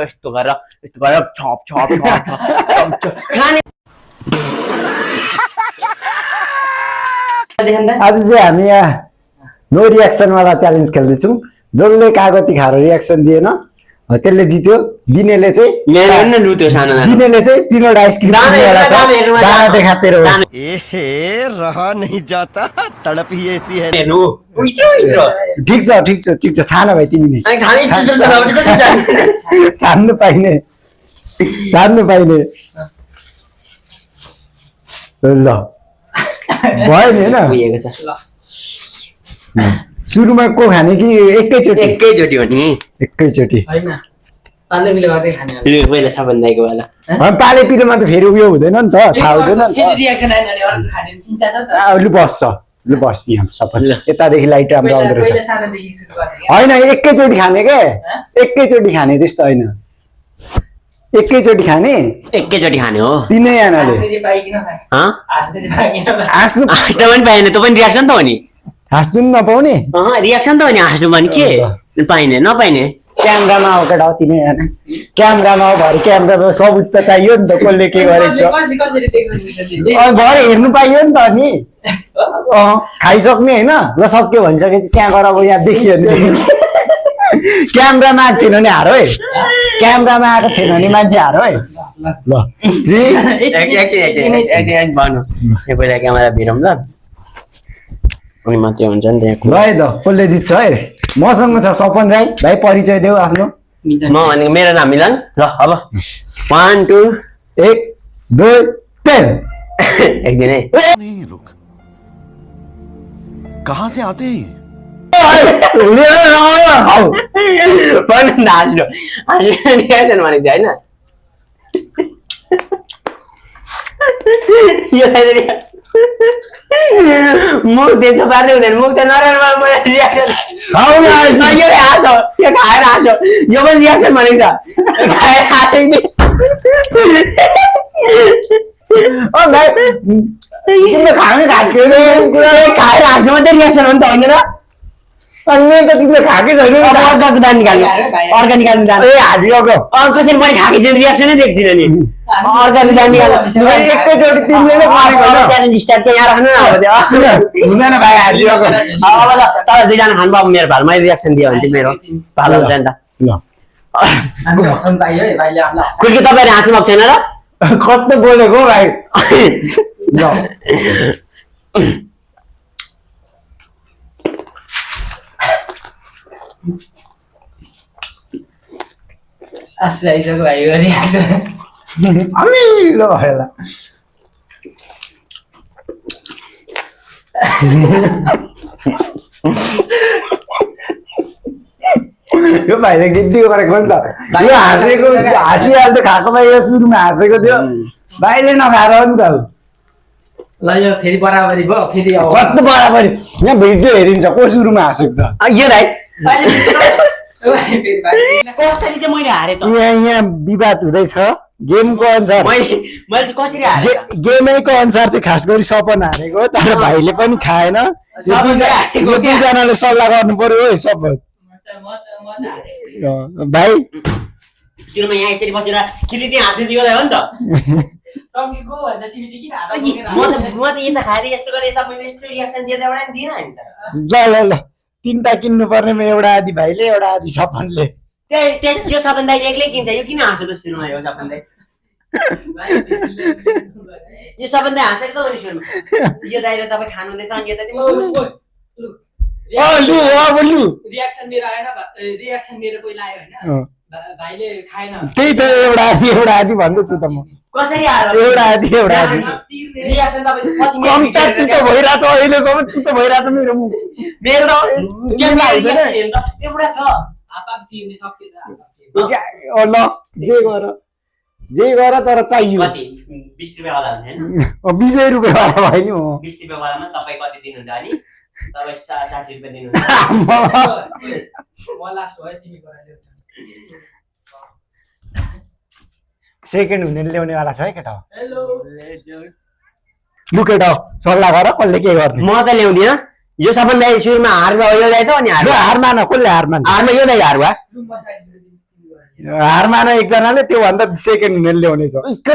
यस्तो गरेर छप छप छप छप खाने आज चाहिँ हामी यहाँ नो रियाक्सन वाला च्यालेन्ज खेल्दैछौँ। जसले कागती खाएर रियाक्सन दिएन त्यसले जित्यो। दिनेले चाहिँ दिनेले चाहिँ 3वटा आइसक्रिम दाना देखातेर रह नहीं जाता तड़प ही ऐसी है। ठिक छ छान भाइ तिमी छान्नु पाइने ल भयो नि होइन। सुरुमा को खाने कि एकैचोटि हो नि एकैचोटि पहिला सबभन्दाको बेला पाले पिलोमा त फेरि उयो हुँदैन नि त थाहा हुँदैन लु बस्छ यहाँ सबै यतादेखि लाइट राम्रो आउँदो रहेछ होइन एकैचोटि खाने के एकैचोटि खाने त्यस्तो होइन एकैचोटि खाने हो तिनैजनाले हाँस्नु पनि पाएन त पनि रियाक्सन त हो नि हाँस्नु नपाउने रियाक्सन त हो नि हाँस्नु पनि के पाइने नपाइने क्यामेरामा हो केटा हो तिनैजना क्यामेरामा हो भरे क्यामेरामा सबुत त चाहियो नि त कसले के गरेको छ भरे हेर्नु पाइयो नि त नि खाइसक्ने होइन ल सक्यो भनिसकेपछि त्यहाँ गएर अब यहाँ देखियो नि क्यामेरामा आएको थिएन नि हारो है क्यामेरामा आएको थिएन नि मान्छे हारो है ल पहिला क्यामेरा भिरौँ ल अनि मात्रै हुन्छ नि त्यहाँ ल है त कसले जित्छ है मसँग छ सपन राई भाइ परिचय देऊ आफ्नो म भनेको मेरो नाम मिलन ल अब 1 2 1 2 3 एकदिन है नहीं रुक कहाँ से आते हैं हाँस्नु रियाक्सन भनेको चाहिँ होइन मुख त्यस्तो पार्ने हुँदैन मुख त नराम्रो रियाक्सन यो हाँसो यो खाएर हाँसो यो पनि रियाक्सन भनेको छ खाएर हाँसेको खाएर हाँस्नु मात्रै रियाक्सन हो नि त होइन र अन्य त तिमीले खाएकै छैन अर्काको दान निकाल्नु अर्का निकाल्नु दान हाजिरहेको कसरी पनि खाएको छैन रियाक्सनै देख्छिन नि अर्काको दान निकाल्नु एकैचोटि तिमीले नै खाएको च्यालेन्ज स्टार्ट यहाँ राख्नु न हुँदैन भाइ हाजिरहेको अब ल तर दुईजना खानु अब मेरो भाल मैले रियाक्सन दियो भने चाहिँ मेरो भाल हुन्छ नि त कुर्की तपाईँले हाँस्नु भएको छैन र कस्तो बोलेको भाइ आइसक्यो भाइ अमिलो भयो यो भाइले गिद्दी गरेको नि त यो हाँसेको हाँसिहाल्छ खाएकोमा यो सुरुमा हाँसेको थियो भाइले नखाएर हो नि त ल यो फेरि बराबरी भयो फेरि कस्तो बराबरी यहाँ भिडियो हेरिन्छ को सुरुमा हाँसेको छ यो राई कसरी चाहिँ मैले हारे त यहाँ विवाद हुँदैछ गेमको अनुसार मैले चाहिँ कसरी हारे गेमैको अनुसार चाहिँ खास गरी सपन हारेको तर भाइले पनि खाएन यो दुईजनाले सल्लाह गर्नु पर्यो है सबै भाइ सुरुमा यहाँ यसरी बसेर किन हाँस्नु दियो हो नि त सकेको भन्दा तिमी चाहिँ किन म त यता खाएर यस्तो गरेँ यता मैले यस्तो रियाक्सन दिएर एउटा नि दिएन नि त ल 3टा किन्नु पर्नेमा एउटा आदि भाइले एउटा आदि सपनले यो सपन दाइ एक्लै किन्छ यो किन हाँस्यो त सुरुमा यो सपन दाइ यो सपन दाइ हाँसेको त हो नि सुरुमा यो दाइले तपाईँ खानु हुँदैछ अनि यता लु रियाक्सन मेरो आएन रियाक्सन मेरो पहिला आयो होइन भाइले खाएन त्यही त एउटा आदि भन्दैछु त म कसरी हार एउटा आदि रियाक्सन तपाईँ पछि कम्ता चित्त भइरहेछ अहिलेसम्म चित्त भइरहेछ मेरो मुख मेरो एउटा छ आपआप तिर्ने सक्यो ल जे गर तर चाहियो कति 20 रुपैयाँ वाला हुन्छ 20 हैन रुपैयाँ वाला भयो नि 20 रुपैयाँ वालामा तपाईँ कति दिनुहुन्छ अनि तपाईँ 60 रुपैयाँ दिनुहुन्छ म लास्ट भयो तिमी गराइदेऊ सेकेन्ड हुने ल्याउनेवाला छ है केटा हेलो लु केटा सल्लाह गर कसले के गर्ने म त ल्याउँदिन यो सपन दाइ सुरुमा हार गयो यो दाइ त अनि हार मान कसले हार मान हारमा यो दाइ हार भयो हार मान एकजनाले त्यो भन्दा सेकेन्ड हुने ल्याउने छ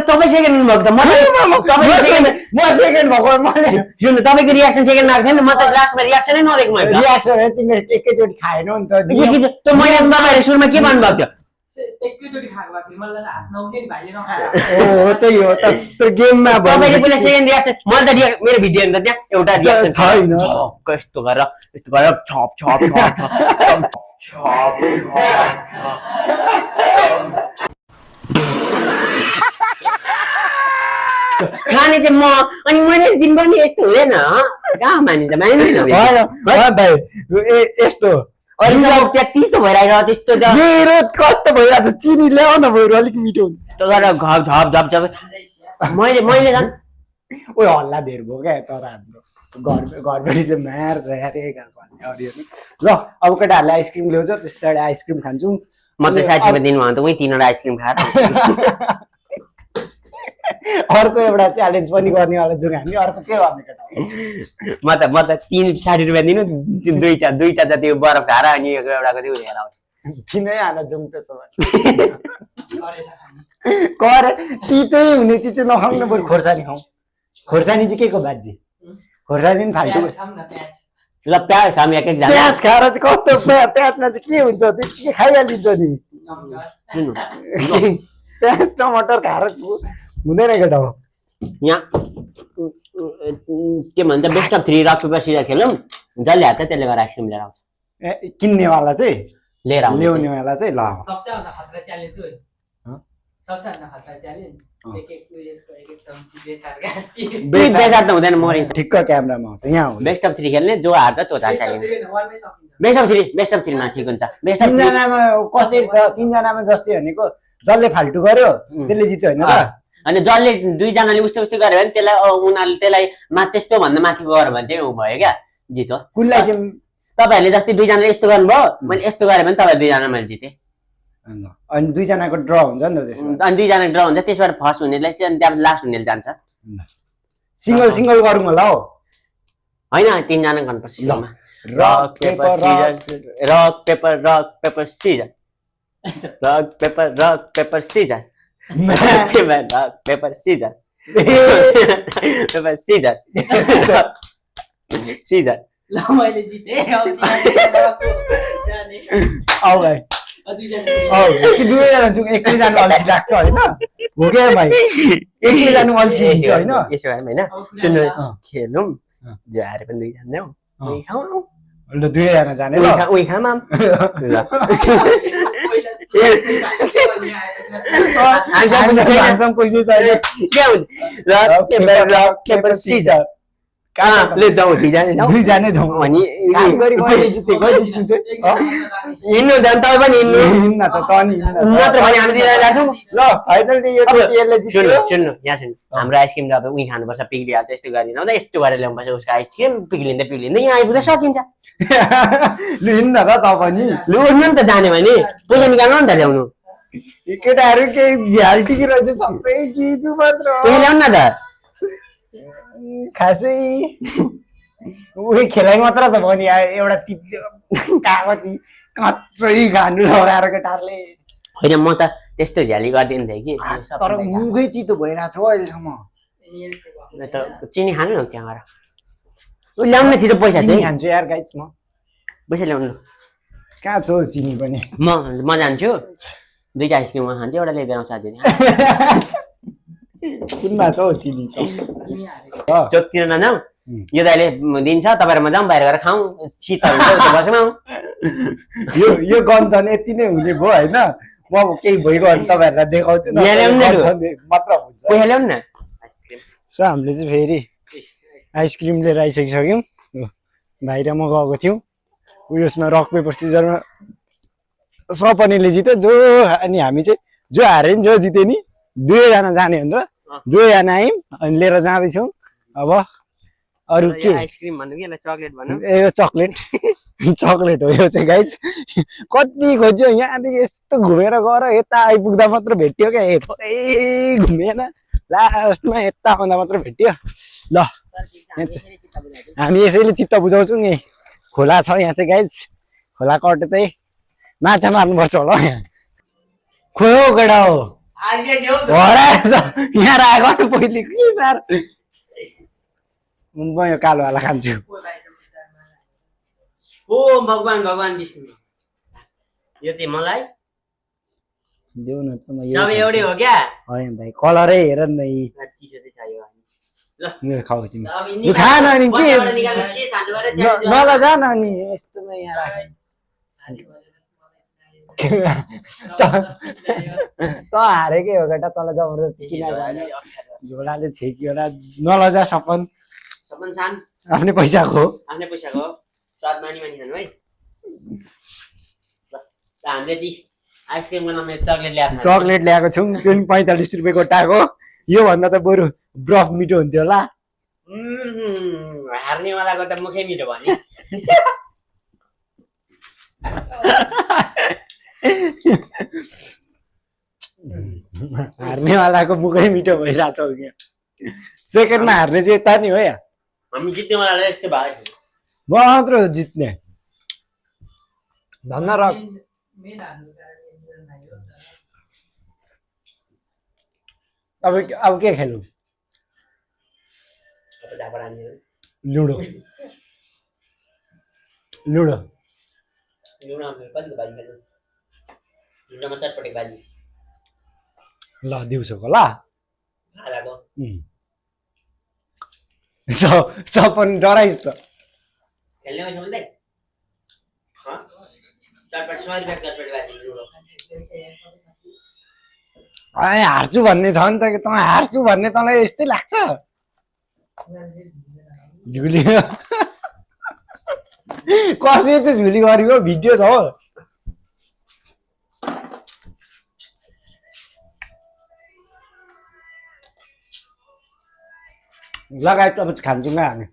तपाईँ सेकेन्ड हुनुभएको त म सेकेन्ड भएको मैले सुन्नु तपाईँको रियाक्सन सेकेन्ड आएको थिएन म त लास्टमा रियाक्सनै नदेखेको मैले रियाक्सन तिमीले एकैचोटि खाएनौ नि त त्यो मैले तपाईँहरूले सुरुमा के भन्नुभएको थियो एकैचोटि खाएको भए फेरि मलाई हाँस्न आउँथ्यो नि भाइले नखाएर हो त्यही हो त गेममा तपाईँले पहिला सेकेन्ड रियाक्सन मैले त मेरो भिडियो हेर्दा त्यहाँ एउटा रियाक्सन छैन यस्तो गरेर छप छप खाने चाहिँ म अनि मैले जिम्बानी यस्तो हुँदैन कहाँ मानिन्छ मानिँदैन भाइ यस्तो त्यति त भइरहेको त्यस्तो मेरो कस्तो भइरहेको छ चिनी ल्याउ न बरु अलिक मिठो हुन्छ झप झप झप मैले झन् ओ हल्ला धेर भयो क्या तर हाम्रो घरबेटीले मार्छ अरे ल अब केटाहरूले आइसक्रिम ल्याउँछ त्यस पछाडि आइसक्रिम खान्छौँ म त 60 रुपियाँ दिनुभयो त उही 3वटा आइसक्रिम खाएर अर्को एउटा च्यालेन्ज पनि गर्नेवाला जाउँ हामी अर्को के गर्ने केटा म त 60 रुपियाँ दिनु दुईटा जति बरफ खाएर अनि एउटाको चाहिँ उयो हेर चिनै हान जाउँ त्यसो भए कर तितै हुने चिज चाहिँ नखाउँ न बरु खोर्सानी खाउँ खोर्सानी चाहिँ के को बाजी खोर्सानी पनि फाल्टु ल प्याज हामी एक जना प्याज खाएर चाहिँ कस्तो प्याजमा चाहिँ के हुन्छ त्यति खाइहालिन्छ नि प्याज टमाटर खाएर हुँदैन केटा हो यहाँ के भन्छ best of 3 rock paper scissor खेलौँ जसले हार्छ त्यसले गरेर आइसक्रिम लिएर आउँछ किन्नेवाला चाहिँ लिएर आउँछ ल्याउनेवाला चाहिँ ल सबसे भन्दा खतरा च्यालेन्ज हो सबसे भन्दा खतरा च्यालेन्ज एक चम्ची बेसार त हुँदैन मरिन्छ ठिक्क क्यामेरामा आउँछ यहाँ हो बेस्ट अफ 3 खेल्ने जो हार्छ त्यो जान्छ बेस्ट अफ 3 मा ठिक हुन्छ बेस्ट अफ 3 जनामा कसरी त 3 जनामा जस्तै भनेको जसले फाल्टु गर्यो त्यसले जित्यो हैन र अनि जसले दुईजनाले उस्तो गर्यो भने त्यसलाई उनीहरूले त्यसलाई त्यस्तो भन्दा माथि गयो भने चाहिँ उ भयो क्या जित हो कुनलाई चाहिँ तपाईहरुले जस्तै दुईजनाले यस्तो गर्नुभयो मैले यस्तो गरे भने तपाईहरु दुईजना मैले जिते अनि दुईजनाको ड्र हुन्छ नि त त्यसमा अनि दुईजना ड्र हुन्छ त्यसबाट फर्स्ट हुनेलाई चाहिँ अनि त्यहाँ लास्ट हुनेले जान्छ सिंगल गरौँ होला हो हैन 3 जना गर्नुपर्छ rock paper scissor rock paper scissor rock paper scissor paper scissor scissor ल मैले जिते आउ भाइ दुवैजना जाउँ एक्लै जानु अल्छी लाग्छ होइन हो क्या भाइ एक्लै जानु अल्छी हुन्छ होइन यसो भए होइन सुन्नु खेलौँ जो हारे पनि दुईजना खाऊ ल दुवैजना जाने ल उही खाम दुईजना जाउँ अनि हिँड्नु जान्छ तपाईँ पनि हिँड्नु हिँड्न त तनी नत्र भने हामी दुईजना जान्छौँ ल फाइनल यसले जित्यो सुन्नु यहाँ सुन्नु हाम्रो आइसक्रिम त अब उही खानुपर्छ पिग्लिहाल्छ यस्तो गरिदिनु हुँदा यस्तो गरेर ल्याउनुपर्छ उसको आइसक्रिम पिग्लिँदै यहाँ आइपुग्दा सकिन्छ लु हिँड्न त त पनि लु उड्नु नि त जाने भने पैसा निकाल्नु नि त ल्याउनु केटाहरू केही झ्याल टिकी रहेछ सबै किजु मात्र पैसा ल्याउनु न त खासै उही खेलाइ मात्र त भयो नि एउटा कागती कच्चै खानु लगाएर केटाहरूले होइन म त त्यस्तो झ्याली गरिदिनु थिएँ कि तर मुखै तितो भइरहेको छ अहिलेसम्म त चिनी खानु न त्यहाँ गएर ल्याउनु छिटो पैसा चाहिँ खान्छु यार गाइस म पैसा ल्याउनु कहाँ छ चिनी पनि म जान्छु दुईटा आइसक्रिम खान्छु एउटा ल्याइदिएर साथी कुनमा छ चिनी चोकतिर नजाउँ यो त अहिले दिन्छ तपाईँ म जाउँ बाहिर गएर खाउँ शीतल हुन्छ बसौँ यो गन्थन यति नै हुने भयो होइन म केही भइगयो भने तपाईँहरूलाई देखाउँछु मात्र हुन्छ पैसा ल्याउनु न सो हामीले चाहिँ फेरि आइसक्रिम लिएर आइसकिसक्यौँ भाइ र म गएको थियौँ उयसमा रक पेपर सिजरमा सपनीले जित्यो जो अनि हामी चाहिँ जो हारे नि जो जित्यो नि दुवैजना जाने भनेर दुवैजना आयौँ अनि लिएर जाँदैछौँ अब अरू के आइसक्रिम भन्नु कि चक्लेट भन्नु ए यो चक्लेट चक्लेट हो यो चाहिँ गाइस कति खोज्यो यहाँदेखि यस्तो घुमेर गएर यता आइपुग्दा मात्र भेट्यो क्या थोरै घुमेन लास्टमा यता आउँदा मात्र भेट्यो ल हामी यसैले चित्त बुझाउँछौँ नि खोला छ यहाँ चाहिँ गाइस खोला कटेतै माछा मार्नुपर्छ होला यहाँ खोइ हो केटा हो आज के देऊ त हरायो त यहाँ राखेको त पहिले के सर म यो कालोवाला खान्छु ओ भगवान भगवान विष्णु यो चाहिँ मलाई देऊ न त म सबै एउटै हो क्या होइन भाइ कलरै हेर न यी चिसो चाहिँ चाहियो ल यो खाऊ तिमी अब यो खा न अनि के बजारबाट निकाल्नु के सानो बारे नलजा न अनि यस्तोमा यहाँ राख त हारेकै हो केटा तँलाई जबरजस्ती किन झोलाले छेक्यो होला नलजा सपन सपन सान आफ्नै पैसाको आफ्नै पैसाको हो स्वाद मानी मानी खानु है ल हामीले चाहिँ आइसक्रिमको नाममा चक्लेट ल्याएको चक्लेट ल्याएको छौँ त्यो पनि 45 रुपियाँ गोटाको योभन्दा त बरु ब्रफ मिठो हुन्थ्यो होला हार्नेवालाको त मुखै मिठो भयो नि हार्नेवालाको मुखै मिठो भइरहेछ क्या सेकेन्डमा हार्ने चाहिँ यता नि हो या हामी जित्नेवालालाई यस्तो भएको थियो म मात्र हो जित्ने धन्न र मेन हार्नु कारण इन्डियन भाइ हो अब के खेलौँ अब झापा रानी लुडो लुडो लुडो कति बाजी खेल्नु लुडोमा चटपटे बाजी ल दिउँसोको ल आधाको सपन डराइस् त खेल्ने पैसा भन्दै चटपटे 100 रुपियाँ चटपटे बाजी लुडो हार्छु भन्ने छ नि त तँ हार्छु भन्ने तँलाई यस्तै लाग्छ झुली कसरी चाहिँ झुली गरेको भिडियो छ हो लगाए त अब खान्छौँ हामी